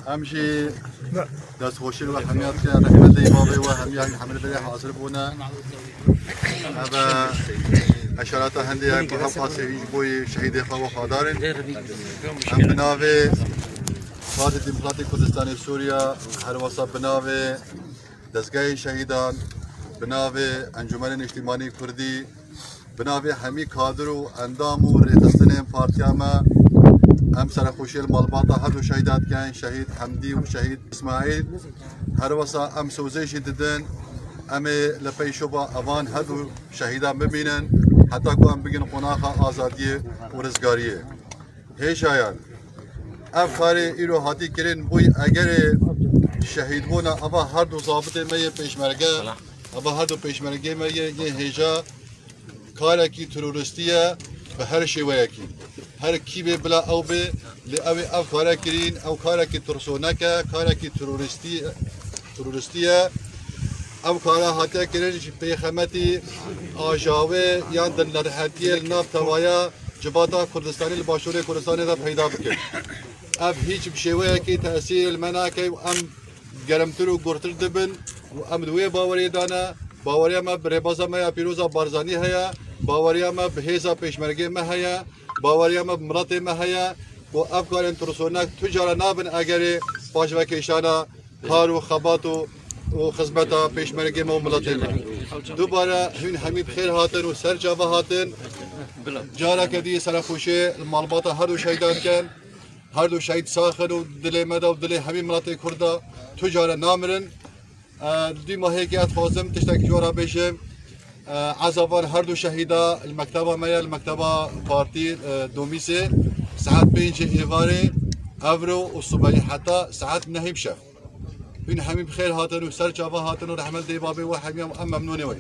امشي دست خوشی و همیات که رحمت ایمابی و همیان حمل بده حاضر بونه هذا اشارات هندیه که هم خاصه بوی شهید خوا خادارن هم بناوی قاده دموکراتی کردستان سوریا هر واسه بناوی دستگاه شهیدان بناوی انجمن اجتماعی کردی بناوی همی کادر و اندام و ریتستن پارتیاما ام سرخوشی المالباطا هدو شهیدات کن شهید حمدی و شهید اسماعیل هر واسه ام سوزیشی ددن ام لپیشو با اوان هدو شهیدان ببینن حتی که ام بگن قناخ آزادی و رزگاریه هیچ آیان اف کاری ایرو حاتی کرن بوی اگر شهید بونا اما هر دو ضابط می پیشمرگه اما هر دو پیشمرگه می یه هیجا کاری کی تروریستیه به هر شیوه کی هر کی به بلا او به لی اف کاری کرین او کاری کی ترسونکه کاری کی تروریستیه او کاری حاتی کرن پیغمتی آجاوه یا دلرهاتی الناف توایا جباتا کردستانی الباشوری کردستانی را پیدا بکن اف هیچ بشیوه کی تأثیر المناکی و ام گرمتر و گرتر دبن و ام دوی باوری دانه باوری ما بربازا ما پیروزا بارزانی هیا باوری ما بهیزا پیشمرگی ما هیا باوری ما مرات ما هیا و افکار انترسونک تجار نابن اگر پاش وکیشانا کار و خبات و خدمتا پیشمرگی ما و ملت ما دوباره هین همین خیر هاتن و سر جاوا هاتن جارا کدی سرخوشی المالباطا هر دو شهیدان کن هر دو شهید ساخن و دل مدا و دل همین ملت کردا تجار نامرن دی ماهی که اتفاقم تشتک جورا بشم عزوان هر دو شهیدا المکتبه مایا المکتبه پارتی دومیسه ساعت 5 ایواره افرو و صبحی حتی ساعت نهیم شف این همین بخیر هاتن و سر جاوا هاتن و رحمت دی بابی و همین ممنونه وی